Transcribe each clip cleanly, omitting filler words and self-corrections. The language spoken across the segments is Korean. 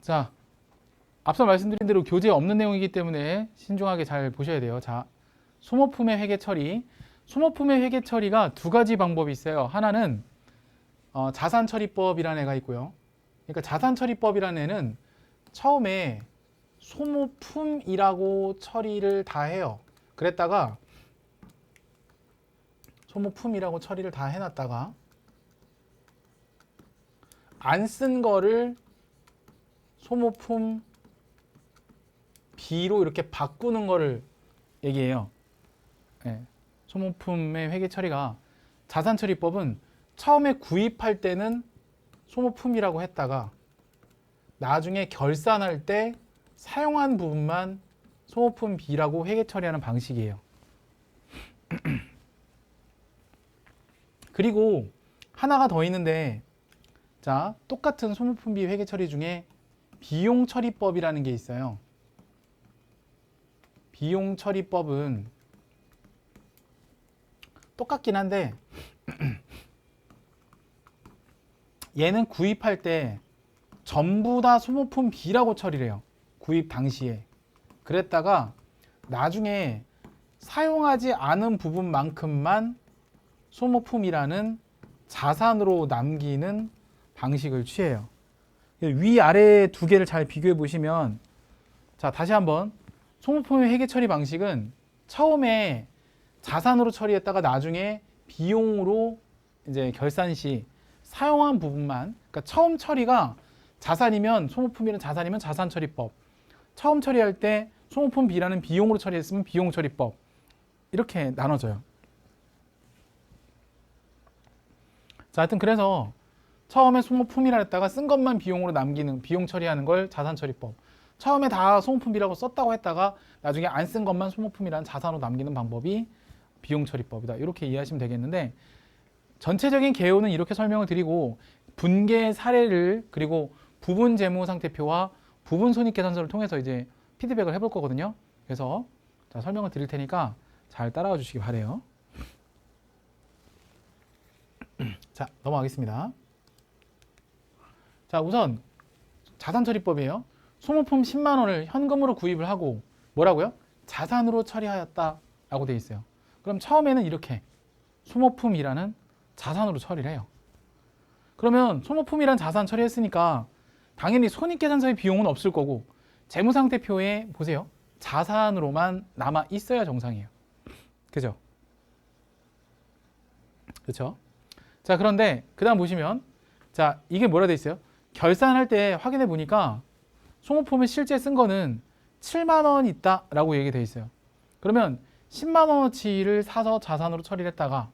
자, 앞서 말씀드린 대로 교재에 없는 내용이기 때문에 신중하게 잘 보셔야 돼요. 자, 소모품의 회계 처리. 소모품의 회계 처리가 두 가지 방법이 있어요. 하나는 자산처리법이라는 애가 있고요. 그러니까 자산처리법이라는 애는 처음에 소모품이라고 처리를 다 해요. 그랬다가 소모품이라고 처리를 다 해놨다가 안 쓴 거를 소모품 B로 이렇게 바꾸는 거를 얘기해요. 네. 소모품의 회계 처리가 자산처리법은 처음에 구입할 때는 소모품이라고 했다가 나중에 결산할 때 사용한 부분만 소모품 B라고 회계 처리하는 방식이에요. 그리고 하나가 더 있는데, 자, 똑같은 소모품 B 회계 처리 중에 비용 처리법이라는 게 있어요. 비용 처리법은 똑같긴 한데 얘는 구입할 때 전부 다 소모품 B라고 처리를 해요. 구입 당시에. 그랬다가 나중에 사용하지 않은 부분만큼만 소모품이라는 자산으로 남기는 방식을 취해요. 위아래 두 개를 잘 비교해 보시면, 자, 다시 한번 소모품의 회계 처리 방식은 처음에 자산으로 처리했다가 나중에 비용으로 이제 결산 시 사용한 부분만, 그러니까 처음 처리가 자산이면 소모품이란 자산이면 자산처리법, 처음 처리할 때 소모품 B라는 비용으로 처리했으면 비용처리법, 이렇게 나눠져요. 자, 하여튼 그래서 처음에 소모품이라 했다가 쓴 것만 비용으로 남기는 비용 처리하는 걸 자산처리법, 처음에 다 소모품 B라고 썼다고 했다가 나중에 안 쓴 것만 소모품이라는 자산으로 남기는 방법이 비용처리법이다. 이렇게 이해하시면 되겠는데, 전체적인 개요는 이렇게 설명을 드리고 분계 사례를 그리고 부분 재무상태표와 부분 손익계산서를 통해서 이제 피드백을 해볼 거거든요. 그래서 자, 설명을 드릴 테니까 잘 따라와 주시기 바래요. 자, 넘어가겠습니다. 자, 우선 자산처리법이에요. 소모품 10만 원을 현금으로 구입을 하고 뭐라고요? 자산으로 처리하였다라고 되어 있어요. 그럼 처음에는 이렇게 소모품이라는 자산으로 처리를 해요. 그러면 소모품이란 자산 처리했으니까 당연히 손익계산서의 비용은 없을 거고 재무상태표에 보세요. 자산으로만 남아 있어야 정상이에요. 그죠? 그렇죠? 자, 그런데 그 다음 보시면, 자, 이게 뭐라 돼 있어요? 결산할 때 확인해 보니까 소모품을 실제 쓴 거는 7만 원 있다라고 얘기돼 있어요. 그러면 10만 원어치를 사서 자산으로 처리를 했다가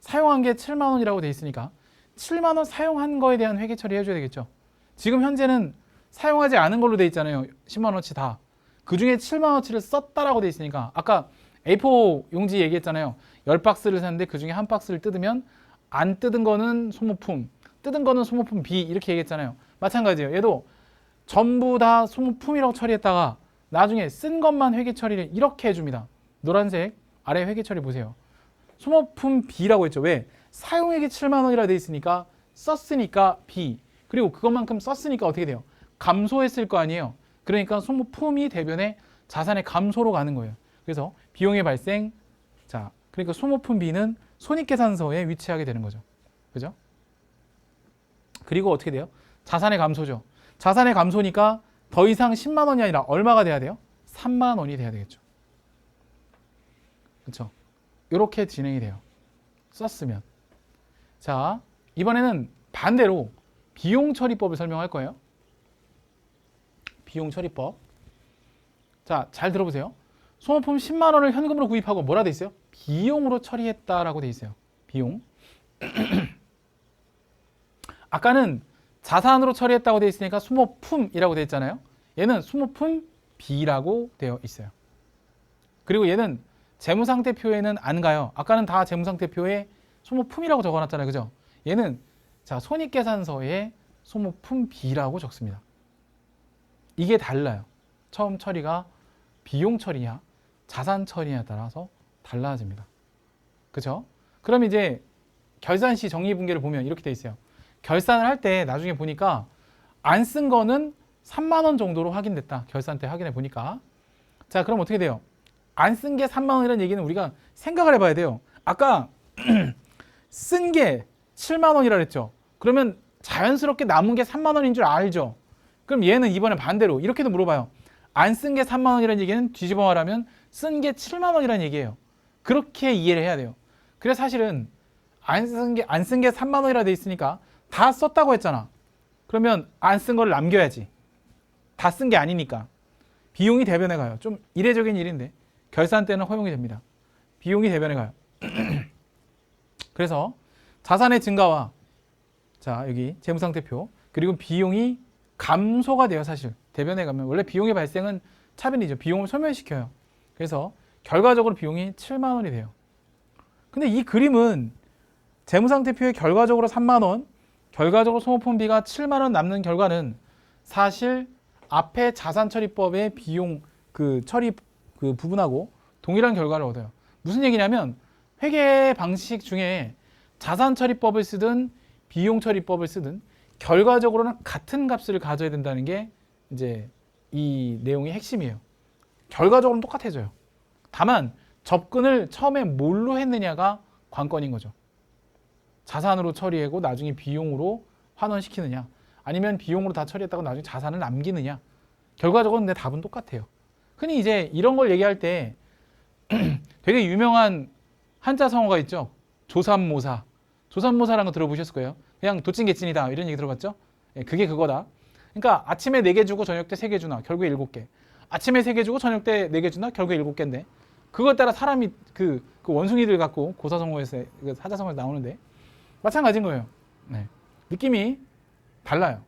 사용한 게 7만 원이라고 돼 있으니까 7만 원 사용한 거에 대한 회계 처리 해줘야 되겠죠. 지금 현재는 사용하지 않은 걸로 돼 있잖아요. 10만 원어치 다. 그 중에 7만 원어치를 썼다라고 돼 있으니까 아까 A4 용지 얘기했잖아요. 10박스를 샀는데 그 중에 한 박스를 뜯으면 안 뜯은 거는 소모품, 뜯은 거는 소모품 B 이렇게 얘기했잖아요. 마찬가지예요. 얘도 전부 다 소모품이라고 처리했다가 나중에 쓴 것만 회계 처리를 이렇게 해줍니다. 노란색 아래 회계 처리 보세요. 소모품 B라고 했죠. 왜? 사용액이 7만 원이라 돼 있으니까 썼으니까 B, 그리고 그것만큼 썼으니까 어떻게 돼요? 감소했을 거 아니에요. 그러니까 소모품이 대변에 자산의 감소로 가는 거예요. 그래서 비용의 발생, 자, 그러니까 소모품 B는 손익계산서에 위치하게 되는 거죠. 그죠? 그리고 어떻게 돼요? 자산의 감소죠. 자산의 감소니까 더 이상 10만 원이 아니라 얼마가 돼야 돼요? 3만 원이 돼야 되겠죠. 그렇죠? 이렇게 진행이 돼요. 썼으면. 자, 이번에는 반대로 비용처리법을 설명할 거예요. 비용처리법. 자, 잘 들어보세요. 소모품 10만 원을 현금으로 구입하고 뭐라 돼 있어요? 비용으로 처리했다라고 돼 있어요. 비용. 아까는 자산으로 처리했다고 돼 있으니까 소모품이라고 돼 있잖아요. 얘는 소모품 B라고 되어 있어요. 그리고 얘는 재무상태표에는 안 가요. 아까는 다 재무상태표에 소모품이라고 적어놨잖아요. 그죠? 얘는 자, 손익계산서에 소모품 B라고 적습니다. 이게 달라요. 처음 처리가 비용 처리냐 자산 처리냐에 따라서 달라집니다. 그렇죠? 그럼 이제 결산 시 정리분계를 보면 이렇게 돼 있어요. 결산을 할 때 나중에 보니까 안 쓴 거는 3만 원 정도로 확인됐다. 결산 때 확인해 보니까. 자, 그럼 어떻게 돼요? 안 쓴 게 3만 원이라는 얘기는 우리가 생각을 해봐야 돼요. 아까 쓴 게 7만 원이라 그랬죠. 그러면 자연스럽게 남은 게 3만 원인 줄 알죠. 그럼 얘는 이번에 반대로 이렇게도 물어봐요. 안 쓴 게 3만 원이라는 얘기는 뒤집어 말하면 쓴 게 7만 원이라는 얘기예요. 그렇게 이해를 해야 돼요. 그래서 사실은 안 쓴 게 3만 원이라 돼 있으니까 다 썼다고 했잖아. 그러면 안 쓴 걸 남겨야지. 다 쓴 게 아니니까. 비용이 대변에 가요. 좀 이례적인 일인데 결산 때는 허용이 됩니다. 비용이 대변에 가요. 그래서 자산의 증가와 자 여기 재무상태표 그리고 비용이 감소가 돼요. 사실 대변에 가면 원래 비용의 발생은 차변이죠. 비용을 소멸시켜요. 그래서 결과적으로 비용이 7만 원이 돼요. 근데 이 그림은 재무상태표에 결과적으로 3만 원, 결과적으로 소모품비가 7만 원 남는 결과는 사실 앞에 자산처리법의 비용 그 처리 그 부분하고 동일한 결과를 얻어요. 무슨 얘기냐면 회계 방식 중에 자산처리법을 쓰든 비용처리법을 쓰든 결과적으로는 같은 값을 가져야 된다는 게 이제 이 내용의 핵심이에요. 결과적으로는 똑같아져요. 다만 접근을 처음에 뭘로 했느냐가 관건인 거죠. 자산으로 처리하고 나중에 비용으로 환원시키느냐 아니면 비용으로 다 처리했다고 나중에 자산을 남기느냐 결과적으로는 내 답은 똑같아요. 흔히 이제 이런 걸 얘기할 때 되게 유명한 한자 성어가 있죠. 조삼모사. 조삼모사라는 거 들어보셨을 거예요. 그냥 도찐개찐이다 이런 얘기 들어봤죠? 예, 그게 그거다. 그러니까 아침에 4개 주고 저녁 때 3개 주나 결국에 7개. 아침에 3개 주고 저녁 때 4개 주나 결국에 7개인데 그거에 따라 사람이 그 원숭이들 갖고 고사성어에서 사자성어에서 나오는데 마찬가지인 거예요. 네. 느낌이 달라요.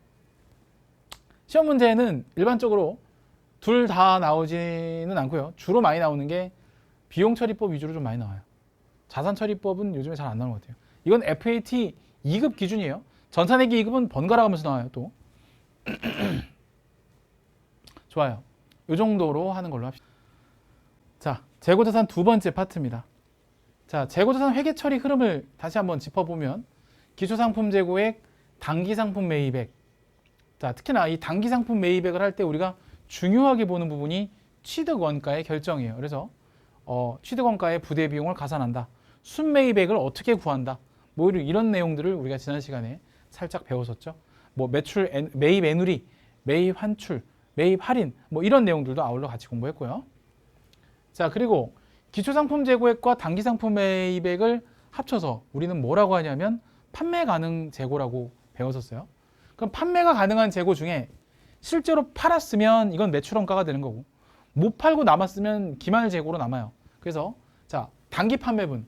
시험 문제는 일반적으로 둘 다 나오지는 않고요. 주로 많이 나오는 게 비용처리법 위주로 좀 많이 나와요. 자산처리법은 요즘에 잘 안 나오는 것 같아요. 이건 FAT 2급 기준이에요. 전산회계 2급은 번갈아 가면서 나와요. 또 좋아요. 이 정도로 하는 걸로 합시다. 자, 재고자산 두 번째 파트입니다. 자, 재고자산 회계처리 흐름을 다시 한번 짚어보면 기초상품 재고액, 단기상품 매입액. 자, 특히나 이 단기상품 매입액을 할 때 우리가 중요하게 보는 부분이 취득원가의 결정이에요. 그래서 취득원가의 부대 비용을 가산한다. 순매입액을 어떻게 구한다. 뭐 이런 내용들을 우리가 지난 시간에 살짝 배웠었죠. 뭐 매출, 매입 애누리, 매입 환출, 매입 할인 뭐 이런 내용들도 아울러 같이 공부했고요. 자, 그리고 기초상품 재고액과 단기상품 매입액을 합쳐서 우리는 뭐라고 하냐면 판매 가능 재고라고 배웠었어요. 그럼 판매가 가능한 재고 중에 실제로 팔았으면 이건 매출원가가 되는 거고 못 팔고 남았으면 기말 재고로 남아요. 그래서 자, 단기 판매분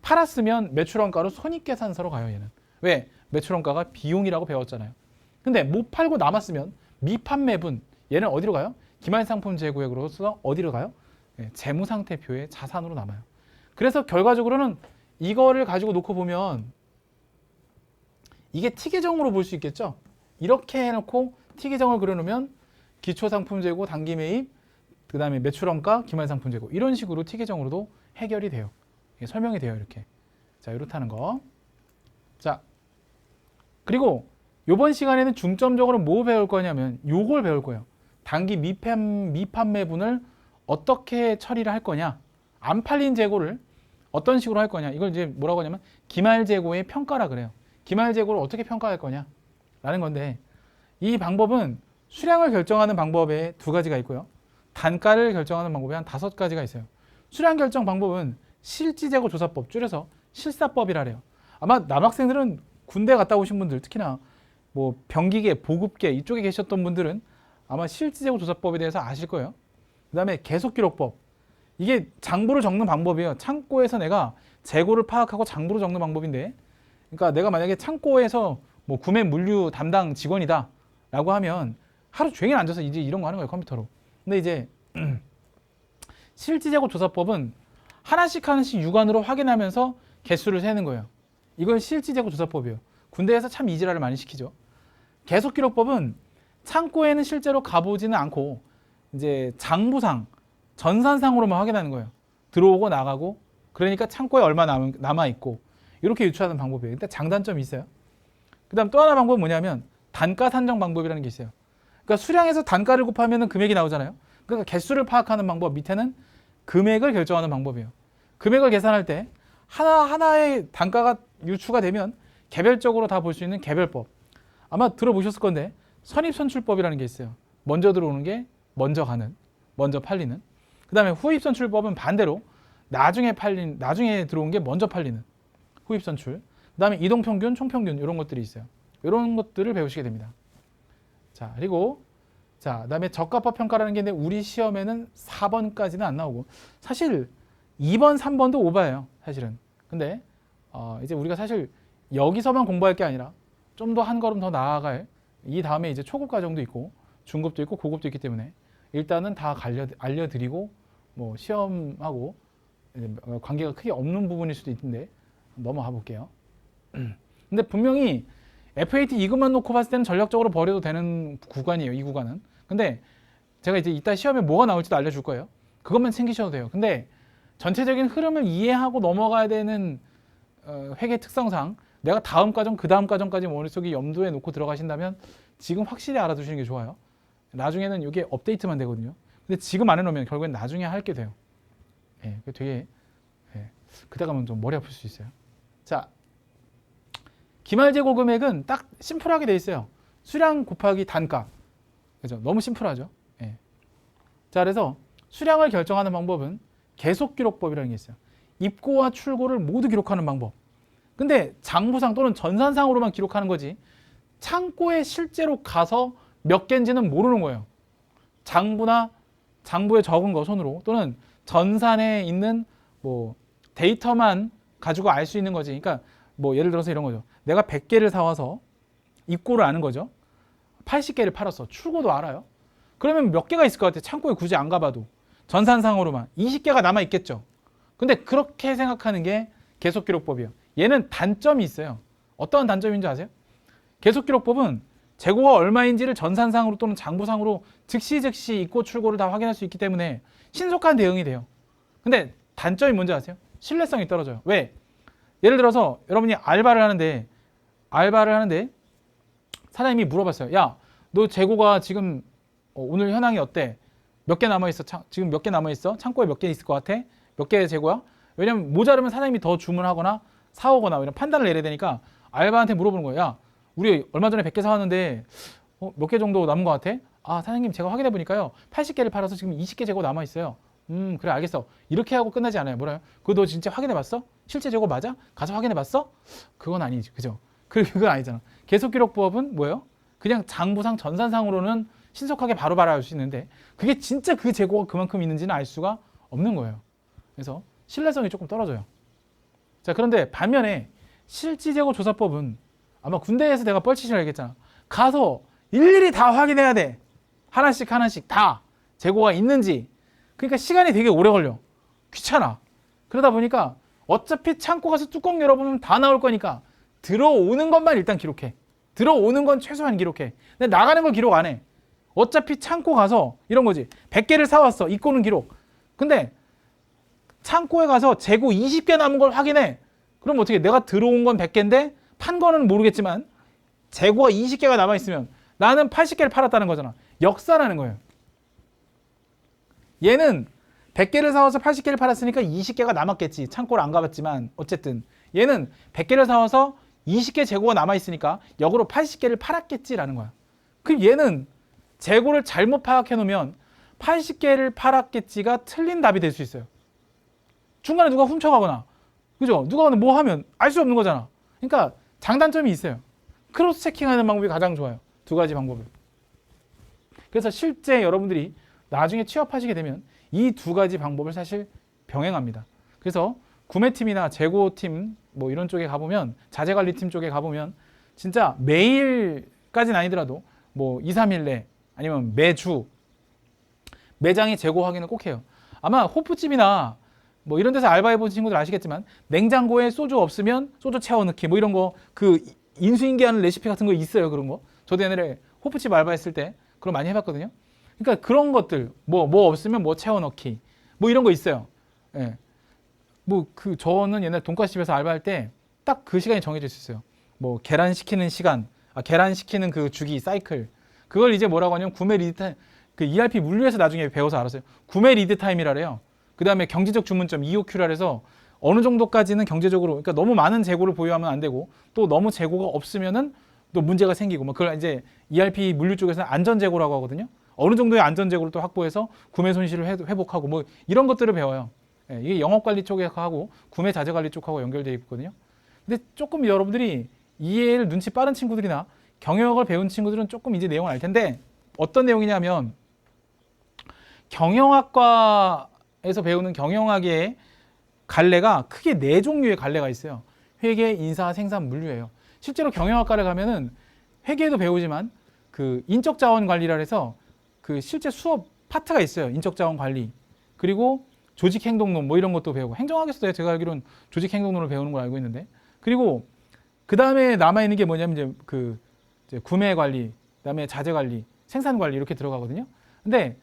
팔았으면 매출원가로 손익계산서로 가요. 얘는 왜? 매출원가가 비용이라고 배웠잖아요. 근데 못 팔고 남았으면 미판매분 얘는 어디로 가요? 기말상품 재고액으로서 어디로 가요? 네, 재무상태표의 자산으로 남아요. 그래서 결과적으로는 이거를 가지고 놓고 보면 이게 T계정으로 볼 수 있겠죠? 이렇게 해놓고 T계정을 그려놓으면 기초상품 재고, 단기 매입, 그 다음에 매출원가, 기말상품 재고 이런 식으로 T계정으로도 해결이 돼요. 설명이 돼요. 이렇게. 자, 이렇다는 거. 자, 그리고 이번 시간에는 중점적으로 뭐 배울 거냐면 요걸 배울 거예요. 단기 미판매분을 어떻게 처리를 할 거냐, 안 팔린 재고를 어떤 식으로 할 거냐, 이걸 이제 뭐라고 하냐면 기말재고의 평가라 그래요. 기말재고를 어떻게 평가할 거냐 라는 건데 이 방법은 수량을 결정하는 방법에 2가지가 있고요. 단가를 결정하는 방법에 한 5가지가 있어요. 수량 결정 방법은 실지재고 조사법, 줄여서 실사법이라 그래요. 아마 남학생들은 군대 갔다 오신 분들, 특히나 뭐 병기계, 보급계 이쪽에 계셨던 분들은 아마 실지재고 조사법에 대해서 아실 거예요. 그 다음에 계속기록법. 이게 장부를 적는 방법이에요. 창고에서 내가 재고를 파악하고 장부를 적는 방법인데, 그러니까 내가 만약에 창고에서 뭐 구매 물류 담당 직원이다 라고 하면 하루 종일 앉아서 이제 이런 거 하는 거예요, 컴퓨터로. 근데 이제 실지재고 조사법은 하나씩 육안으로 확인하면서 개수를 세는 거예요. 이건 실지재고 조사법이에요. 군대에서 참 이지랄을 많이 시키죠. 계속기록법은 창고에는 실제로 가보지는 않고 이제 장부상, 전산상으로만 확인하는 거예요. 들어오고 나가고, 그러니까 창고에 얼마 남아 있고 이렇게 유추하는 방법이에요. 근데 장단점이 있어요. 그 다음 또 하나 방법은 뭐냐면 단가 산정 방법이라는 게 있어요. 그러니까 수량에서 단가를 곱하면 금액이 나오잖아요. 그러니까 개수를 파악하는 방법, 밑에는 금액을 결정하는 방법이에요. 금액을 계산할 때 하나하나의 단가가 유추가 되면 개별적으로 다 볼 수 있는 개별법. 아마 들어보셨을 건데 선입선출법이라는 게 있어요. 먼저 들어오는 게 먼저 가는, 먼저 팔리는. 그 다음에 후입선출법은 반대로 나중에 들어온 게 먼저 팔리는 후입선출. 그 다음에 이동평균, 총평균 이런 것들이 있어요. 이런 것들을 배우시게 됩니다. 자, 그리고 자, 그다음에 적합법 평가라는 게 있는데 우리 시험에는 4번까지는 안 나오고 사실 2번, 3번도 오바예요. 사실은. 근데 이제 우리가 사실 여기서만 공부할 게 아니라 좀 더 한 걸음 더 나아갈 이 다음에 이제 초급 과정도 있고 중급도 있고 고급도 있기 때문에 일단은 다 알려드리고 뭐 시험하고 관계가 크게 없는 부분일 수도 있는데 넘어가 볼게요. 근데 분명히 FAT 2급만 놓고 봤을 때는 전략적으로 버려도 되는 구간이에요. 이 구간은. 근데 제가 이제 이따 시험에 뭐가 나올지도 알려줄 거예요. 그것만 챙기셔도 돼요. 근데 전체적인 흐름을 이해하고 넘어가야 되는 회계 특성상 내가 다음 과정, 그 다음 과정까지 머릿속에 염두에 놓고 들어가신다면 지금 확실히 알아두시는 게 좋아요. 나중에는 이게 업데이트만 되거든요. 근데 지금 안 해놓으면 결국엔 나중에 할 게 돼요. 예, 되게 그때 가면 좀 머리 아플 수 있어요. 자, 기말재고 금액은 딱 심플하게 돼 있어요. 수량 곱하기 단가. 그죠? 너무 심플하죠. 예. 자, 그래서 수량을 결정하는 방법은 계속기록법이라는 게 있어요. 입고와 출고를 모두 기록하는 방법. 근데 장부상 또는 전산상으로만 기록하는 거지 창고에 실제로 가서 몇 개인지는 모르는 거예요. 장부에 적은 거 손으로 또는 전산에 있는 뭐 데이터만 가지고 알 수 있는 거지. 그러니까 뭐 예를 들어서 이런 거죠. 내가 100개를 사와서 입고를 아는 거죠. 80개를 팔았어. 출고도 알아요. 그러면 몇 개가 있을 것 같아. 창고에 굳이 안 가봐도. 전산상으로만 20개가 남아 있겠죠. 근데 그렇게 생각하는 게 계속기록법이에요. 얘는 단점이 있어요. 어떤 단점인지 아세요? 계속기록법은 재고가 얼마인지를 전산상으로 또는 장부상으로 즉시 입고 출고를 다 확인할 수 있기 때문에 신속한 대응이 돼요. 근데 단점이 뭔지 아세요? 신뢰성이 떨어져요. 왜? 예를 들어서 여러분이 알바를 하는데 사장님이 물어봤어요. 야, 너 재고가 지금 오늘 현황이 어때? 몇 개 남아있어? 지금 몇 개 남아있어? 창고에 몇 개 있을 것 같아? 몇 개의 재고야? 왜냐면 모자르면 사장님이 더 주문하거나 사오거나 이런 판단을 내려야 되니까 알바한테 물어보는 거예요. 야, 우리 얼마 전에 100개 사왔는데 몇 개 정도 남은 것 같아? 아, 사장님 제가 확인해 보니까요 80개를 팔아서 지금 20개 재고 남아있어요. 그래 알겠어. 이렇게 하고 끝나지 않아요. 뭐라요? 그거 너 진짜 확인해 봤어? 실제 재고 맞아? 가서 확인해 봤어? 그건 아니지. 그죠? 그건 아니잖아. 계속기록법은 뭐예요? 그냥 장부상 전산상으로는 신속하게 바로 알 수 있는데 그게 진짜 그 재고가 그만큼 있는지는 알 수가 없는 거예요. 그래서 신뢰성이 조금 떨어져요. 자, 그런데 반면에 실지재고 조사법은 아마 군대에서 내가 뻘치시라 알겠잖아. 가서 일일이 다 확인해야 돼. 하나씩 다 재고가 있는지. 그러니까 시간이 되게 오래 걸려. 귀찮아. 그러다 보니까 어차피 창고 가서 뚜껑 열어보면 다 나올 거니까 들어오는 것만 일단 기록해. 들어오는 건 최소한 기록해. 근데 나가는 걸 기록 안 해. 어차피 창고 가서 이런 거지. 100개를 사왔어. 입고는 기록. 근데 창고에 가서 재고 20개 남은 걸 확인해. 그럼 어떻게? 내가 들어온 건 100개인데 판 거는 모르겠지만 재고가 20개가 남아있으면 나는 80개를 팔았다는 거잖아. 역사라는 거예요. 얘는 100개를 사와서 80개를 팔았으니까 20개가 남았겠지. 창고를 안 가봤지만 어쨌든 얘는 100개를 사와서 20개 재고가 남아있으니까 역으로 80개를 팔았겠지라는 거야. 그럼 얘는 재고를 잘못 파악해 놓으면 80개를 팔았겠지가 틀린 답이 될 수 있어요. 중간에 누가 훔쳐가거나 그죠? 누가 뭐 하면 알 수 없는 거잖아. 그러니까 장단점이 있어요. 크로스 체킹하는 방법이 가장 좋아요. 두 가지 방법을. 그래서 실제 여러분들이 나중에 취업하시게 되면 이 두 가지 방법을 사실 병행합니다. 그래서 구매팀이나 재고팀 뭐 이런 쪽에 가보면 자재관리팀 쪽에 가보면 진짜 매일까지는 아니더라도 뭐 2, 3일 내 아니면 매주 매장의 재고 확인을 꼭 해요. 아마 호프집이나 뭐 이런 데서 알바해본 친구들 아시겠지만 냉장고에 소주 없으면 소주 채워 넣기 뭐 이런 거 그 인수인계하는 레시피 같은 거 있어요. 그런 거 저도 옛날에 호프집 알바했을 때 그런 많이 해봤거든요. 그러니까 그런 것들 뭐 없으면 뭐 채워 넣기 뭐 이런 거 있어요. 예. 뭐 저는 옛날 돈가스집에서 알바할 때 딱 그 시간이 정해져 있었어요. 뭐 계란 시키는 시간, 계란 시키는 그 주기 사이클. 그걸 이제 뭐라고 하냐면 구매 리드 타임, 그 ERP 물류에서 나중에 배워서 알았어요. 구매 리드 타임이라 그래요. 그 다음에 경제적 주문점 EOQ라 해서 어느 정도까지는 경제적으로, 그러니까 너무 많은 재고를 보유하면 안 되고 또 너무 재고가 없으면은 또 문제가 생기고, 뭐 그걸 이제 ERP 물류 쪽에서는 안전 재고라고 하거든요. 어느 정도의 안전 재고를 또 확보해서 구매 손실을 회복하고 뭐 이런 것들을 배워요. 예, 이게 영업 관리 쪽하고 구매 자재 관리 쪽하고 연결되어 있거든요. 근데 조금 여러분들이 이해를 눈치 빠른 친구들이나 경영학을 배운 친구들은 조금 이제 내용을 알 텐데, 어떤 내용이냐면 경영학과에서 배우는 경영학의 갈래가 크게 4종류의 갈래가 있어요. 회계, 인사, 생산, 물류예요. 실제로 경영학과를 가면은 회계도 배우지만 그 인적자원 관리라 해서 그 실제 수업 파트가 있어요. 인적자원 관리. 그리고 조직행동론 뭐 이런 것도 배우고, 행정학에서도 제가 알기로는 조직행동론을 배우는 걸 알고 있는데, 그리고 그 다음에 남아있는 게 뭐냐면 이제 구매 관리, 그다음에 자재 관리, 생산 관리 이렇게 들어가거든요. 근데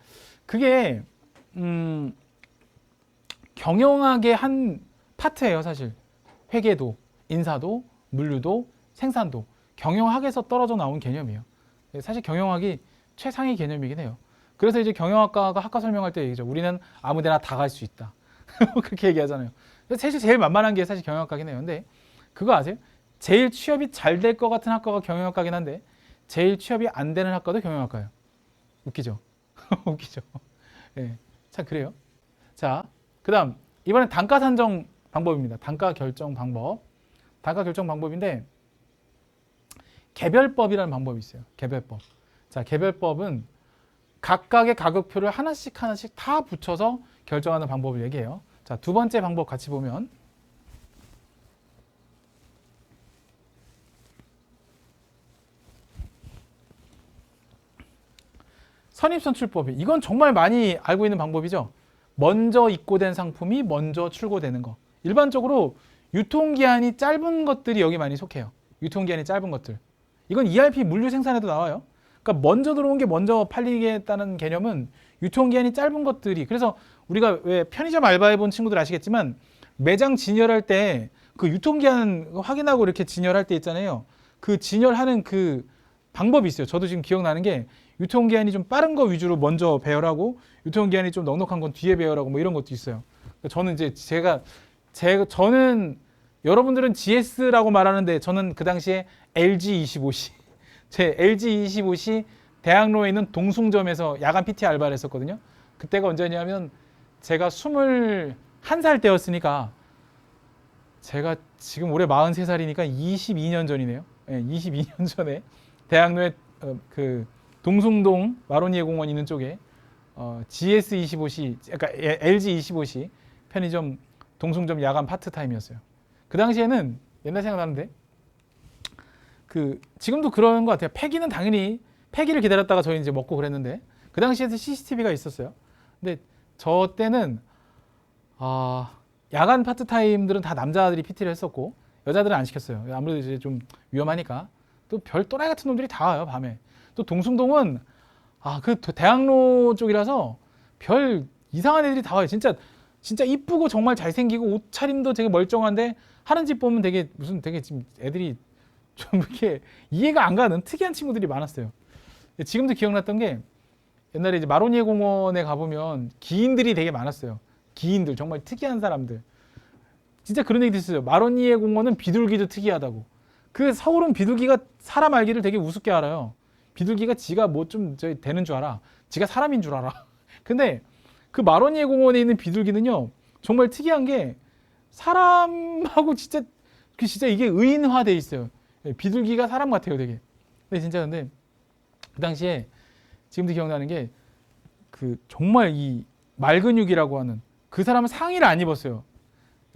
그게 경영학의 한 파트예요, 사실. 회계도, 인사도, 물류도, 생산도 경영학에서 떨어져 나온 개념이에요. 사실 경영학이 최상위 개념이긴 해요. 그래서 이제 경영학과가 학과 설명할 때 얘기죠. 우리는 아무데나 다 갈 수 있다. 그렇게 얘기하잖아요. 사실 제일 만만한 게 사실 경영학과긴 해요. 근데 그거 아세요? 제일 취업이 잘 될 것 같은 학과가 경영학과긴 한데 제일 취업이 안 되는 학과도 경영학과예요. 웃기죠? 웃기죠? 네, 참 그래요. 자, 그 다음 이번엔 단가 산정 방법입니다. 단가 결정 방법. 단가 결정 방법인데 개별법이라는 방법이 있어요. 개별법. 자, 개별법은 각각의 가격표를 하나씩 다 붙여서 결정하는 방법을 얘기해요. 자, 두 번째 방법 같이 보면 선입선출법이, 이건 정말 많이 알고 있는 방법이죠. 먼저 입고된 상품이 먼저 출고되는 거. 일반적으로 유통기한이 짧은 것들이 여기 많이 속해요. 유통기한이 짧은 것들. 이건 ERP 물류 생산에도 나와요. 그러니까 먼저 들어온 게 먼저 팔리겠다는 개념은 유통기한이 짧은 것들이, 그래서 우리가 왜 편의점 알바해 본 친구들 아시겠지만 매장 진열할 때 그 유통기한 확인하고 이렇게 진열할 때 있잖아요. 그 진열하는 그 방법이 있어요. 저도 지금 기억나는 게 유통기한이 좀 빠른 거 위주로 먼저 배열하고 유통기한이 좀 넉넉한 건 뒤에 배열하고 뭐 이런 것도 있어요. 그러니까 저는 이제 저는 여러분들은 GS라고 말하는데 저는 그 당시에 LG25C 제 LG25C 대학로에 있는 동숭점에서 야간 PT 알바를 했었거든요. 그때가 언제냐면 제가 21살 때였으니까, 제가 지금 올해 43살이니까 22년 전이네요. 네, 22년 전에 대학로에 그 동숭동 마로니에 공원 있는 쪽에 GS25C, 그러니까 LG25C 편의점 동숭점 야간 파트타임이었어요. 그 당시에는 옛날 생각나는데 그 지금도 그런 것 같아요. 폐기는 당연히 폐기를 기다렸다가 저희 이제 먹고 그랬는데 그 당시에도 CCTV가 있었어요. 근데 저 때는 야간 파트타임들은 다 남자들이 PT를 했었고 여자들은 안 시켰어요. 아무래도 이제 좀 위험하니까. 또 별 또라이 같은 놈들이 다 와요, 밤에. 또 동숭동은 그 대학로 쪽이라서 별 이상한 애들이 다 와요. 진짜 이쁘고 정말 잘생기고 옷차림도 되게 멀쩡한데 하는 짓 보면 되게 지금 애들이 좀 이렇게 이해가 안 가는 특이한 친구들이 많았어요. 지금도 기억났던 게 옛날에 이제 마로니에 공원에 가보면 기인들이 되게 많았어요. 기인들, 정말 특이한 사람들. 진짜 그런 얘기도 있어요. 마로니에 공원은 비둘기도 특이하다고. 그 서울은 비둘기가 사람 알기를 되게 우습게 알아요. 비둘기가 지가 뭐 좀 되는 줄 알아. 지가 사람인 줄 알아. 근데 그 마로니에 공원에 있는 비둘기는요, 정말 특이한 게 사람하고 진짜 이게 의인화돼 있어요. 비둘기가 사람 같아요, 되게. 근데 그 당시에 지금도 기억나는 게 그 정말 이 말근육이라고 하는 그 사람은 상의를 안 입었어요.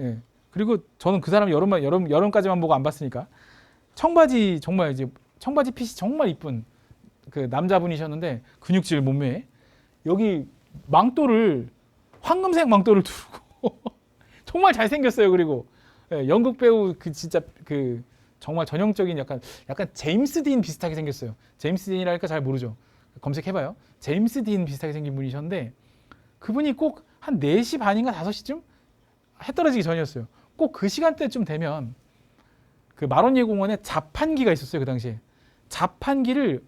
예. 그리고 저는 그 사람 여름까지만 보고 안 봤으니까 청바지 핏이 정말 이쁜 그 남자분이셨는데 근육질 몸매에 여기 황금색 망토를 두르고 정말 잘생겼어요. 그리고 연극 배우 진짜 정말 전형적인 약간 제임스 딘 비슷하게 생겼어요. 제임스 딘이랄까 잘 모르죠. 검색해봐요. 제임스 딘 비슷하게 생긴 분이셨는데 그분이 꼭 한 4시 반인가 5시쯤 해 떨어지기 전이었어요. 꼭 그 시간대쯤 되면 그 마로니에 공원에 자판기가 있었어요. 그 당시에. 자판기를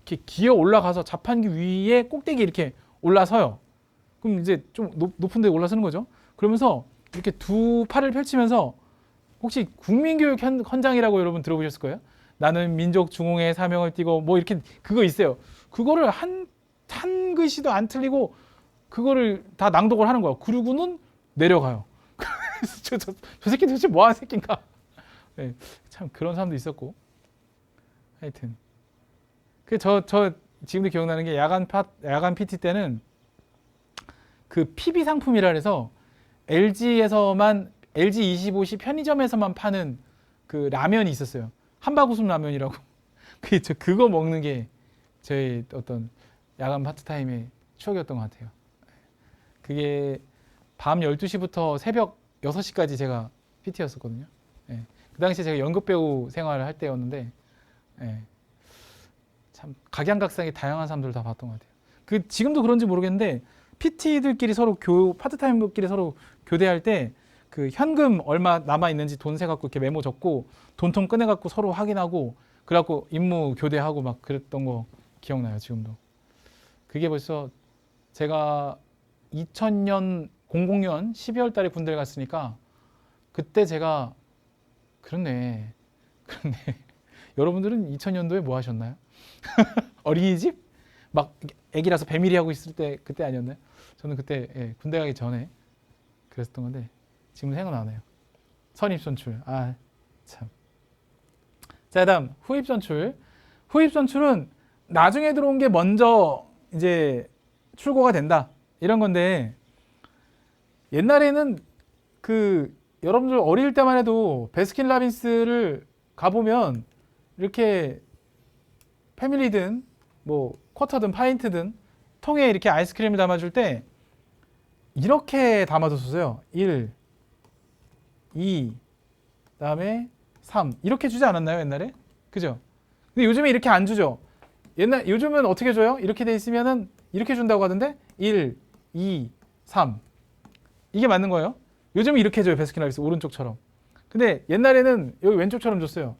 이렇게 기어 올라가서 자판기 위에 꼭대기 이렇게 올라서요. 그럼 이제 좀 높은 데 올라서는 거죠. 그러면서 이렇게 두 팔을 펼치면서 혹시 국민교육 헌장이라고 여러분 들어보셨을 거예요. 나는 민족 중흥의 사명을 띠고 뭐 이렇게 그거 있어요. 그거를 한 글씨도 안 틀리고 그거를 다 낭독을 하는 거예요. 그러고는 내려가요. 저 새끼 도대체 뭐 하는 새끼인가. 네, 참 그런 사람도 있었고. 하여튼 저 지금도 기억나는 게 야간 PT 때는 그 PB 상품이라 해서 LG에서만 LG25시 편의점에서만 파는 그 라면이 있었어요. 한바구음 라면이라고. 그거 먹는 게 저희 어떤 야간 파트타임의 추억이었던 것 같아요. 그게 밤 12시부터 새벽 6시까지 제가 PT였었거든요. 예. 그 당시에 제가 연극배우 생활을 할 때였는데, 예. 참 각양각색의 다양한 사람들을 다 봤던 것 같아요. 지금도 그런지 모르겠는데 PT들끼리 서로 파트타임들끼리 서로 교대할 때 그 현금 얼마 남아 있는지 돈 세 갖고 이렇게 메모 적고 돈통 꺼내 갖고 서로 확인하고 그래갖고 임무 교대하고 막 그랬던 거 기억나요. 지금도. 그게 벌써 제가 2000년 12년 달에 군대를 갔으니까 그때 제가 그렇네. 여러분들은 2000년도에 뭐 하셨나요? 어린이집? 막 애기라서 배밀이 하고 있을 때 그때 아니었나요? 저는 그때 예, 군대 가기 전에 그랬던 건데 지금 생각나네요. 선입선출. 아 참. 자, 다음 후입선출. 후입선출은 나중에 들어온 게 먼저 이제 출고가 된다 이런 건데 옛날에는 여러분들 어릴 때만 해도 베스킨라빈스를 가보면 이렇게 패밀리든 뭐 쿼터든 파인트든 통에 이렇게 아이스크림을 담아줄 때 이렇게 담아줬어요. 1, 2, 그다음에 3 이렇게 주지 않았나요 옛날에? 그죠? 근데 요즘에 이렇게 안 주죠. 요즘은 어떻게 줘요? 이렇게 돼 있으면은 이렇게 준다고 하던데 1, 2, 3 이게 맞는 거예요. 요즘은 이렇게 줘요. 베스킨라빈스 오른쪽처럼. 근데 옛날에는 여기 왼쪽처럼 줬어요.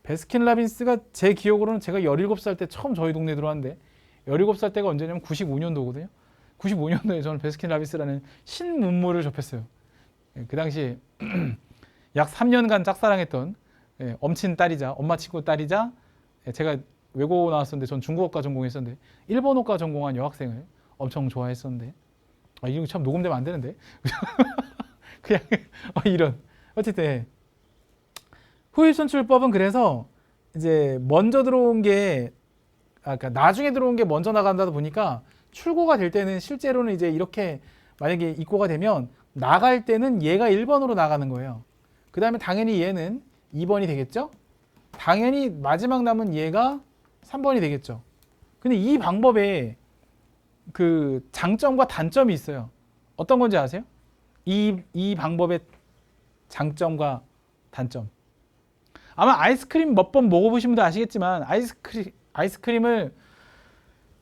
베스킨라빈스가 제 기억으로는 제가 17살 때 처음 저희 동네에 들어왔는데 17살 때가 언제냐면 95년도거든요. 95년도에 저는 베스킨라빈스라는 신문물을 접했어요. 그 당시에 약 3년간 짝사랑했던 엄친 딸이자 엄마 친구 딸이자 제가 외고 나왔었는데 전 중국어과 전공했었는데 일본어과 전공한 여학생을 엄청 좋아했었는데 이거 참 녹음되면 안 되는데 그냥 이런 어쨌든 후입선출법은 그래서 이제 먼저 들어온 게 그러니까 나중에 들어온 게 먼저 나간다 보니까 출고가 될 때는 실제로는 이제 이렇게 만약에 입고가 되면 나갈 때는 얘가 1번으로 나가는 거예요. 그 다음에 당연히 얘는 2번이 되겠죠. 당연히 마지막 남은 얘가 3번이 되겠죠. 근데 이 방법에 그 장점과 단점이 있어요. 어떤 건지 아세요? 이 방법의 장점과 단점. 아마 아이스크림 몇 번 먹어보신 분도 아시겠지만 아이스크림을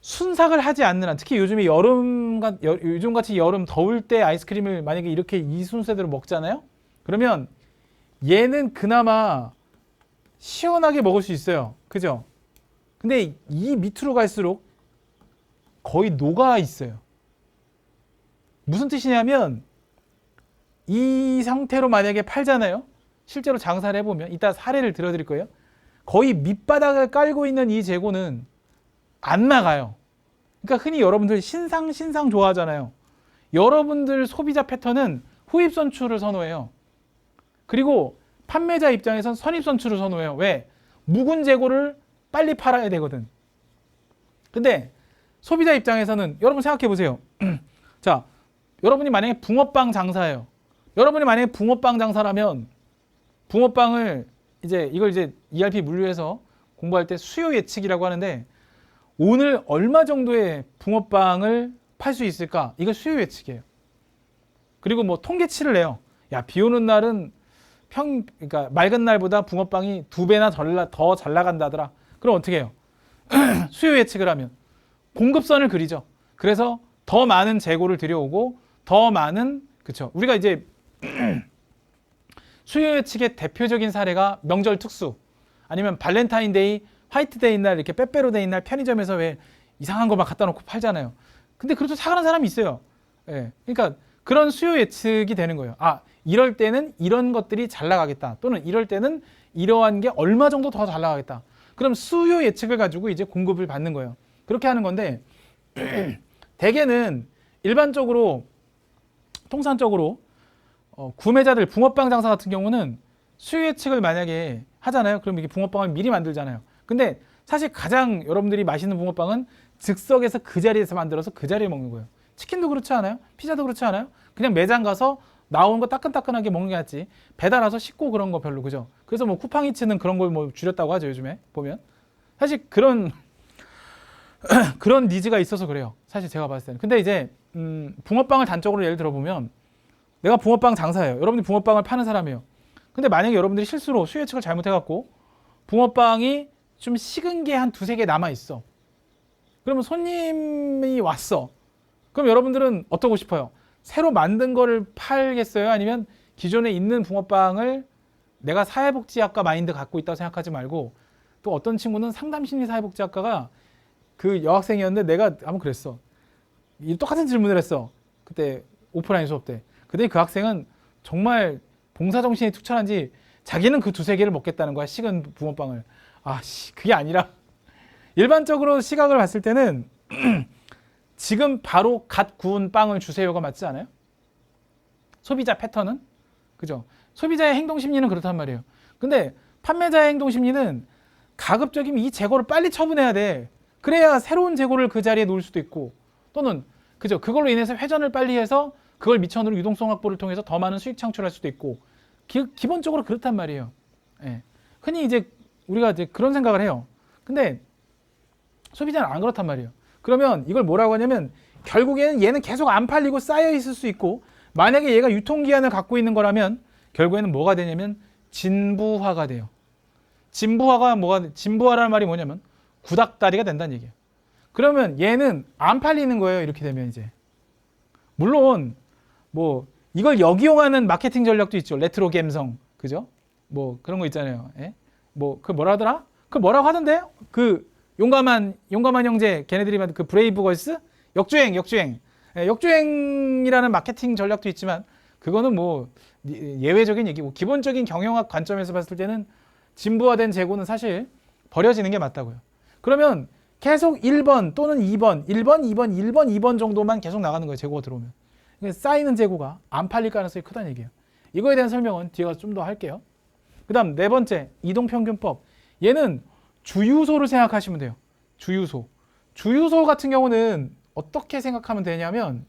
순삭을 하지 않는 한 특히 요즘에 요즘같이 여름 더울 때 아이스크림을 만약에 이렇게 이 순서대로 먹잖아요. 그러면 얘는 그나마 시원하게 먹을 수 있어요. 그죠? 근데 이 밑으로 갈수록 거의 녹아 있어요. 무슨 뜻이냐면 이 상태로 만약에 팔잖아요. 실제로 장사를 해보면 이따 사례를 들어드릴 거예요. 거의 밑바닥을 깔고 있는 이 재고는 안 나가요. 그러니까 흔히 여러분들 신상 좋아하잖아요. 여러분들 소비자 패턴은 후입선출을 선호해요. 그리고 판매자 입장에선 선입선출을 선호해요. 왜? 묵은 재고를 빨리 팔아야 되거든. 근데 소비자 입장에서는 여러분 생각해 보세요. 자, 여러분이 만약에 붕어빵 장사예요. 여러분이 만약에 붕어빵 장사라면 붕어빵을 이걸 이제 ERP 물류에서 공부할 때 수요 예측이라고 하는데 오늘 얼마 정도의 붕어빵을 팔 수 있을까? 이거 수요 예측이에요. 그리고 뭐 통계치를 내요. 야, 비 오는 날은 그러니까 맑은 날보다 붕어빵이 2배나 더 잘 나간다더라. 그럼 어떻게 해요? 수요 예측을 하면 공급선을 그리죠. 그래서 더 많은 재고를 들여오고 더 많은 그쵸. 우리가 이제 수요 예측의 대표적인 사례가 명절 특수 아니면 발렌타인데이 화이트데이 날 이렇게 빼빼로데이 날 편의점에서 왜 이상한 거 막 갖다 놓고 팔잖아요. 근데 그래도 사가는 사람이 있어요. 예. 그러니까 그런 수요 예측이 되는 거예요. 아, 이럴 때는 이런 것들이 잘 나가겠다. 또는 이럴 때는 이러한 게 얼마 정도 더 잘 나가겠다. 그럼 수요 예측을 가지고 이제 공급을 받는 거예요. 그렇게 하는 건데 대개는 일반적으로 통상적으로 구매자들 붕어빵 장사 같은 경우는 수요 예측을 만약에 하잖아요. 그럼 이게 붕어빵을 미리 만들잖아요. 근데 사실 가장 여러분들이 맛있는 붕어빵은 즉석에서 그 자리에서 만들어서 그 자리에 먹는 거예요. 치킨도 그렇지 않아요? 피자도 그렇지 않아요? 그냥 매장 가서 나온 거 따끈따끈하게 먹는 게 낫지. 배달 와서 씻고 그런 거 별로, 그죠? 그래서 뭐 쿠팡이츠는 그런 걸 뭐 줄였다고 하죠, 요즘에 보면. 사실 그런 그런 니즈가 있어서 그래요. 사실 제가 봤을 때는. 근데 이제 붕어빵을 단적으로 예를 들어보면 내가 붕어빵 장사예요. 여러분들이 붕어빵을 파는 사람이에요. 근데 만약에 여러분들이 실수로 수요 예측을 잘못해갖고 붕어빵이 좀 식은 게 한 두세 개 남아있어. 그러면 손님이 왔어. 그럼 여러분들은 어떠고 싶어요? 새로 만든 거를 팔겠어요? 아니면 기존에 있는 붕어빵을 내가 사회복지학과 마인드 갖고 있다고 생각하지 말고, 또 어떤 친구는 상담심리사회복지학과가 그 여학생이었는데 내가 한번 그랬어. 똑같은 질문을 했어. 그때 오프라인 수업 때. 근데 그 학생은 정말 봉사정신이 투철한지 자기는 그 두세 개를 먹겠다는 거야. 식은 붕어빵을. 그게 아니라 일반적으로 시각을 봤을 때는 지금 바로 갓 구운 빵을 주세요가 맞지 않아요? 소비자 패턴은? 그죠? 소비자의 행동 심리는 그렇단 말이에요. 근데 판매자의 행동 심리는 가급적이면 이 재고를 빨리 처분해야 돼. 그래야 새로운 재고를 그 자리에 놓을 수도 있고, 또는 그죠? 그걸로 인해서 회전을 빨리 해서 그걸 미천으로 유동성 확보를 통해서 더 많은 수익 창출할 수도 있고, 기본적으로 그렇단 말이에요. 예. 흔히 이제 우리가 이제 그런 생각을 해요. 근데 소비자는 안 그렇단 말이에요. 그러면 이걸 뭐라고 하냐면, 결국에는 얘는 계속 안 팔리고 쌓여 있을 수 있고, 만약에 얘가 유통기한을 갖고 있는 거라면 결국에는 뭐가 되냐면 진부화가 돼요. 진부화라는 말이 뭐냐면 구닥다리가 된다는 얘기예요. 그러면 얘는 안 팔리는 거예요. 이렇게 되면 이제. 물론 뭐 이걸 역이용하는 마케팅 전략도 있죠. 레트로 감성, 그죠? 뭐 그런 거 있잖아요. 예? 뭐 그 뭐라 하더라? 그 뭐라고 하던데? 그 용감한 형제, 걔네들이 만든 그 브레이브걸스? 역주행. 예, 역주행이라는 마케팅 전략도 있지만 그거는 뭐 예외적인 얘기고, 기본적인 경영학 관점에서 봤을 때는 진부화된 재고는 사실 버려지는 게 맞다고요. 그러면 계속 1번 또는 2번, 2번 정도만 계속 나가는 거예요. 재고가 들어오면. 쌓이는 재고가 안 팔릴 가능성이 크다는 얘기예요. 이거에 대한 설명은 뒤에 가서 좀 더 할게요. 그 다음 네 번째, 이동평균법. 얘는 주유소를 생각하시면 돼요. 주유소 같은 경우는 어떻게 생각하면 되냐면,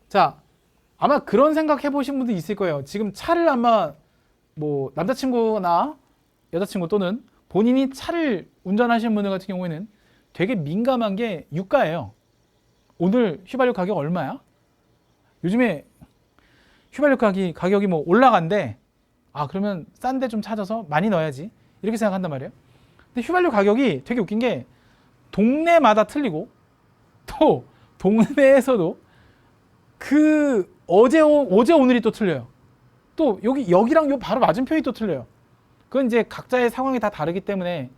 자, 아마 그런 생각 해보신 분도 있을 거예요. 지금 차를 아마 뭐 남자친구나 여자친구 또는 본인이 차를 운전하시는 분들 같은 경우에는 되게 민감한 게 유가예요. 오늘 휘발유 가격 얼마야? 요즘에 휘발유 가격이 뭐 올라간대. 그러면 싼 데 좀 찾아서 많이 넣어야지. 이렇게 생각한단 말이에요. 근데 휘발유 가격이 되게 웃긴 게 동네마다 틀리고, 또 동네에서도 그 어제 오늘이 또 틀려요. 또 여기랑 요 바로 맞은편이 또 틀려요. 그건 이제 각자의 상황이 다 다르기 때문에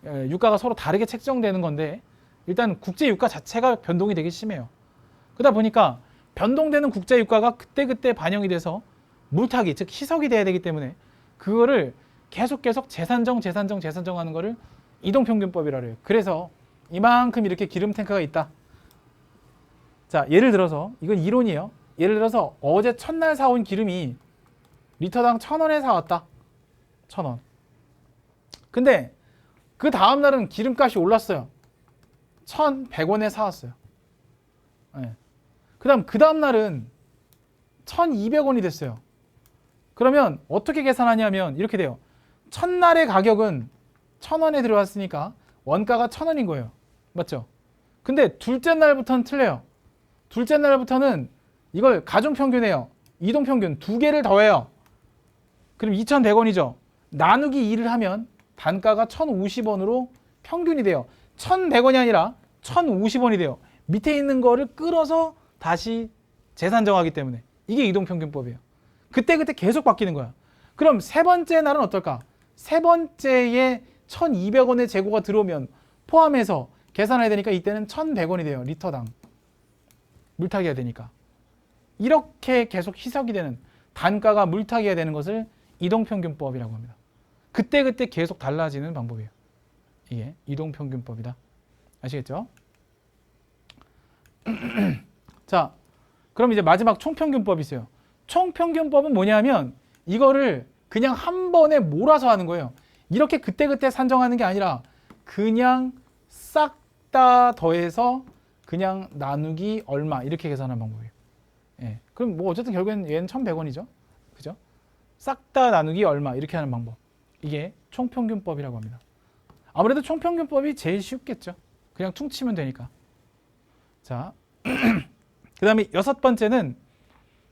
유가가 서로 다르게 책정되는 건데, 일단 국제 유가 자체가 변동이 되게 심해요. 그러다 보니까 변동되는 국제 유가가 그때 반영이 돼서 물타기, 즉 희석이 돼야 되기 때문에 그거를 계속 재산정 하는 거를 이동평균법이라고 해요. 그래서 이만큼 이렇게 기름 탱크가 있다. 자, 예를 들어서 이건 이론이에요. 예를 들어서 어제 첫날 사온 기름이 리터당 1,000원에 사왔다. 1,000원. 근데 그 다음 날은 기름값이 올랐어요. 1,100원에 사왔어요. 네. 그 다음 날은 1,200원이 됐어요. 그러면 어떻게 계산하냐면 이렇게 돼요. 첫날의 가격은 1,000원에 들어왔으니까 원가가 1,000원인 거예요. 맞죠? 근데 둘째 날부터는 틀려요. 둘째 날부터는 이걸 가중평균해요. 이동평균 두 개를 더해요. 그럼 2,100원이죠. 나누기 2를 하면 단가가 1,050원으로 평균이 돼요. 1,100원이 아니라 1,050원이 돼요. 밑에 있는 거를 끌어서 다시 재산 정하기 때문에. 이게 이동평균법이에요. 그때 계속 바뀌는 거야. 그럼 세 번째 날은 어떨까? 세 번째에 1,200원의 재고가 들어오면 포함해서 계산해야 되니까 이때는 1,100원이 돼요. 리터당. 물타기가 되니까. 이렇게 계속 희석이 되는, 단가가 물타기가 되는 것을 이동평균법이라고 합니다. 그때그때 계속 달라지는 방법이에요. 이게 이동평균법이다. 아시겠죠? 자, 그럼 이제 마지막 총평균법이 있어요. 총평균법은 뭐냐면 이거를 그냥 한 번에 몰아서 하는 거예요. 이렇게 그때그때 산정하는 게 아니라 그냥 싹 다 더해서 그냥 나누기 얼마 이렇게 계산하는 방법이에요. 예. 그럼 뭐 어쨌든 결국엔 얘는 1,100원이죠. 그죠? 싹 다 나누기 얼마 이렇게 하는 방법. 이게 총평균법이라고 합니다. 아무래도 총평균법이 제일 쉽겠죠. 그냥 퉁치면 되니까. 자, 그 다음에 6번째는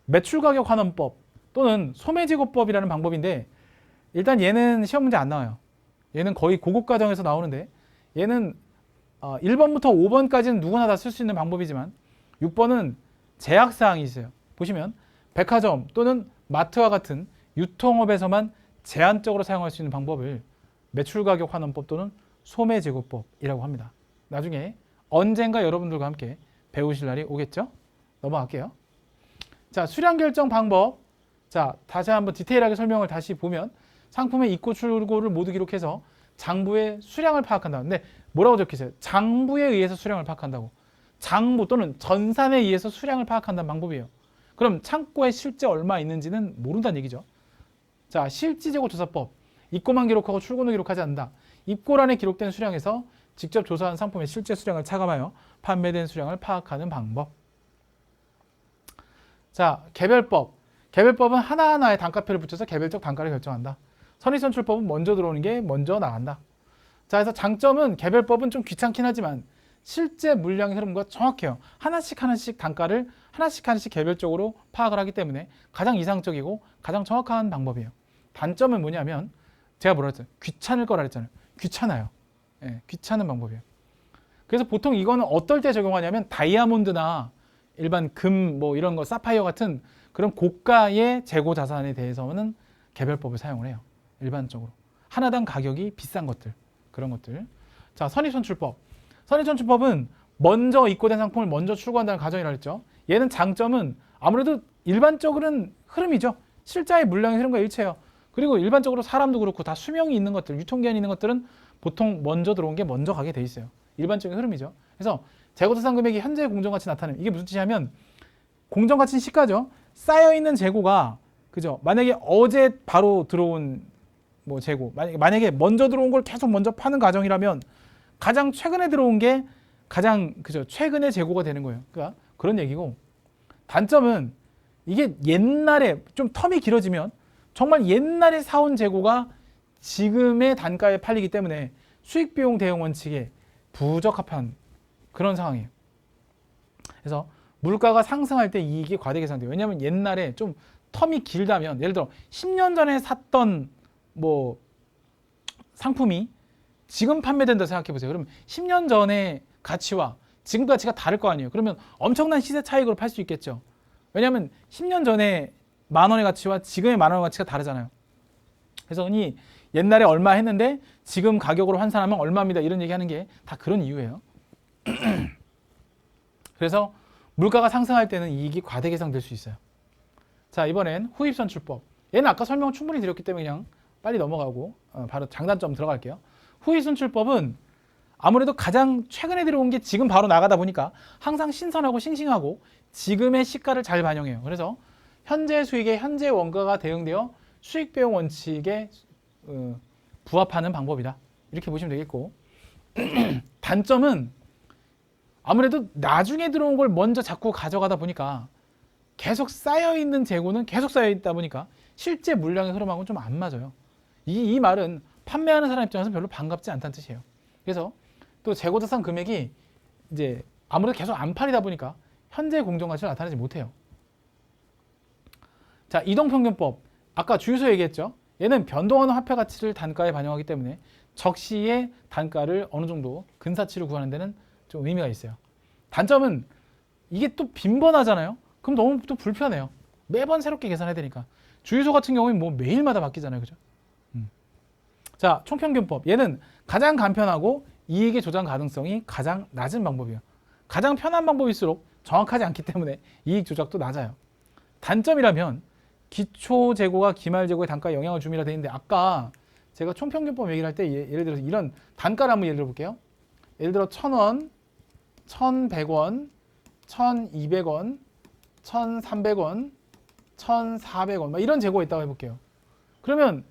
매출가격환원법 또는 소매제고법이라는 방법인데 일단 얘는 시험 문제 안 나와요. 얘는 거의 고급 과정에서 나오는데 얘는 1번부터 5번까지는 누구나 다 쓸 수 있는 방법이지만 6번은 제약사항이 있어요. 보시면 백화점 또는 마트와 같은 유통업에서만 제한적으로 사용할 수 있는 방법을 매출가격환원법 또는 소매제고법이라고 합니다. 나중에 언젠가 여러분들과 함께 배우실 날이 오겠죠? 넘어갈게요. 자, 수량결정 방법. 자, 다시 한번 디테일하게 설명을 다시 보면 상품의 입고 출고를 모두 기록해서 장부의 수량을 파악한다. 근데 뭐라고 적혀있어요? 장부에 의해서 수량을 파악한다고. 장부 또는 전산에 의해서 수량을 파악한다는 방법이에요. 그럼 창고에 실제 얼마 있는지는 모른다는 얘기죠. 자, 실지재고조사법. 입고만 기록하고 출고는 기록하지 않는다. 입고란에 기록된 수량에서 직접 조사한 상품의 실제 수량을 차감하여 판매된 수량을 파악하는 방법. 자, 개별법. 개별법은 하나하나의 단가표를 붙여서 개별적 단가를 결정한다. 선의선출법은 먼저 들어오는 게 먼저 나간다. 자, 그래서 장점은 개별법은 좀 귀찮긴 하지만 실제 물량의 흐름과 정확해요. 하나씩 단가를 하나씩 개별적으로 파악을 하기 때문에 가장 이상적이고 가장 정확한 방법이에요. 단점은 뭐냐면 제가 뭐라 했죠? 귀찮을 거라 했잖아요. 귀찮아요. 예, 귀찮은 방법이에요. 그래서 보통 이거는 어떨 때 적용하냐면 다이아몬드나 일반 금 뭐 이런 거 사파이어 같은 그런 고가의 재고 자산에 대해서는 개별법을 사용을 해요. 일반적으로. 하나당 가격이 비싼 것들. 그런 것들. 자, 선입선출법. 선입선출법은 먼저 입고된 상품을 먼저 출고한다는 가정이라 했죠. 얘는 장점은 아무래도 일반적으로는 흐름이죠. 실자의 물량의 흐름과 일치해요. 그리고 일반적으로 사람도 그렇고 다 수명이 있는 것들, 유통기한이 있는 것들은 보통 먼저 들어온 게 먼저 가게 돼 있어요. 일반적인 흐름이죠. 그래서 재고자산 금액이 현재 공정가치 나타내는 이게 무슨 뜻이냐면 공정가치는 시가죠. 쌓여있는 재고가 그죠? 만약에 어제 바로 들어온 뭐 재고 만약에 먼저 들어온 걸 계속 먼저 파는 과정이라면 가장 최근에 들어온 게 가장 그죠? 최근의 재고가 되는 거예요. 그러니까 그런 얘기고 단점은 이게 옛날에 좀 텀이 길어지면 정말 옛날에 사온 재고가 지금의 단가에 팔리기 때문에 수익비용 대응 원칙에 부적합한 그런 상황이에요. 그래서 물가가 상승할 때 이익이 과대계산돼요. 왜냐하면 옛날에 좀 텀이 길다면 예를 들어 10년 전에 샀던 뭐 상품이 지금 판매된다 생각해 보세요. 그럼 10년 전의 가치와 지금 가치가 다를 거 아니에요. 그러면 엄청난 시세 차익으로 팔 수 있겠죠. 왜냐하면 10년 전에 10,000원의 가치와 지금의 10,000원의 가치가 다르잖아요. 그래서 흔히 옛날에 얼마 했는데 지금 가격으로 환산하면 얼마입니다. 이런 얘기하는 게 다 그런 이유예요. 그래서 물가가 상승할 때는 이익이 과대계산될 수 있어요. 자, 이번엔 후입선출법. 얘는 아까 설명 충분히 드렸기 때문에 그냥 빨리 넘어가고 바로 장단점 들어갈게요. 후입선출법은 아무래도 가장 최근에 들어온 게 지금 바로 나가다 보니까 항상 신선하고 싱싱하고 지금의 시가를 잘 반영해요. 그래서 현재 수익에 현재 원가가 대응되어 수익배용 원칙에 부합하는 방법이다. 이렇게 보시면 되겠고 단점은 아무래도 나중에 들어온 걸 먼저 자꾸 가져가다 보니까 계속 쌓여있는 재고는 계속 쌓여있다 보니까 실제 물량의 흐름하고는 좀 안 맞아요. 이 말은 판매하는 사람 입장에서 별로 반갑지 않다는 뜻이에요. 그래서 또 재고자산 금액이 이제 아무래도 계속 안 팔리다 보니까 현재 공정가치를 나타내지 못해요. 자, 이동평균법. 아까 주유소 얘기했죠. 얘는 변동하는 화폐 가치를 단가에 반영하기 때문에 적시의 단가를 어느 정도 근사치로 구하는 데는 좀 의미가 있어요. 단점은 이게 또 빈번하잖아요. 그럼 너무 또 불편해요. 매번 새롭게 계산해야 되니까. 주유소 같은 경우는 뭐 매일마다 바뀌잖아요. 그죠? 자, 총평균법. 얘는 가장 간편하고 이익의 조정 가능성이 가장 낮은 방법이에요. 가장 편한 방법일수록 정확하지 않기 때문에 이익 조작도 낮아요. 단점이라면 기초 재고가 기말 재고의 단가에 영향을 줌이라 되어 있는데 아까 제가 총평균법 얘기를 할 때 예를 들어서 이런 단가를 한번 예를 들어 볼게요. 예를 들어 1,000원, 1,100원, 1,200원, 1,300원, 1,400원 막 이런 재고가 있다고 해볼게요. 그러면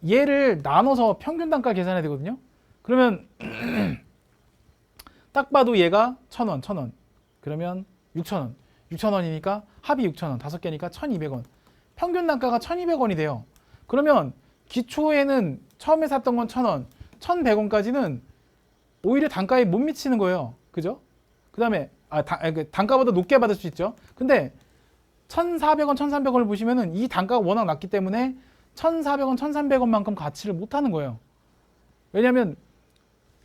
얘를 나눠서 평균 단가 계산해야 되거든요. 그러면 딱 봐도 얘가 1,000원, 1,000원. 그러면 6,000원. 6,000원이니까 합이 6,000원. 5개니까 1,200원. 평균 단가가 1,200원이 돼요. 그러면 기초에는 처음에 샀던 건 1,000원, 1,100원까지는 오히려 단가에 못 미치는 거예요. 그죠? 그 다음에 단가보다 높게 받을 수 있죠. 근데 1,400원, 1,300원을 보시면은 이 단가가 워낙 낮기 때문에 1,400원, 1,300원만큼 가치를 못 하는 거예요. 왜냐하면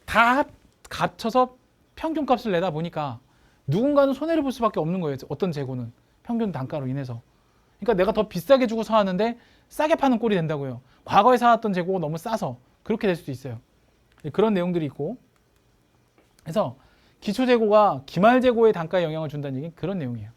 다 합쳐서 평균값을 내다 보니까 누군가는 손해를 볼 수밖에 없는 거예요. 어떤 재고는 평균 단가로 인해서. 그러니까 내가 더 비싸게 주고 사왔는데 싸게 파는 꼴이 된다고요. 과거에 사왔던 재고가 너무 싸서 그렇게 될 수도 있어요. 그런 내용들이 있고, 그래서 기초 재고가 기말 재고의 단가에 영향을 준다는 얘기는 그런 내용이에요.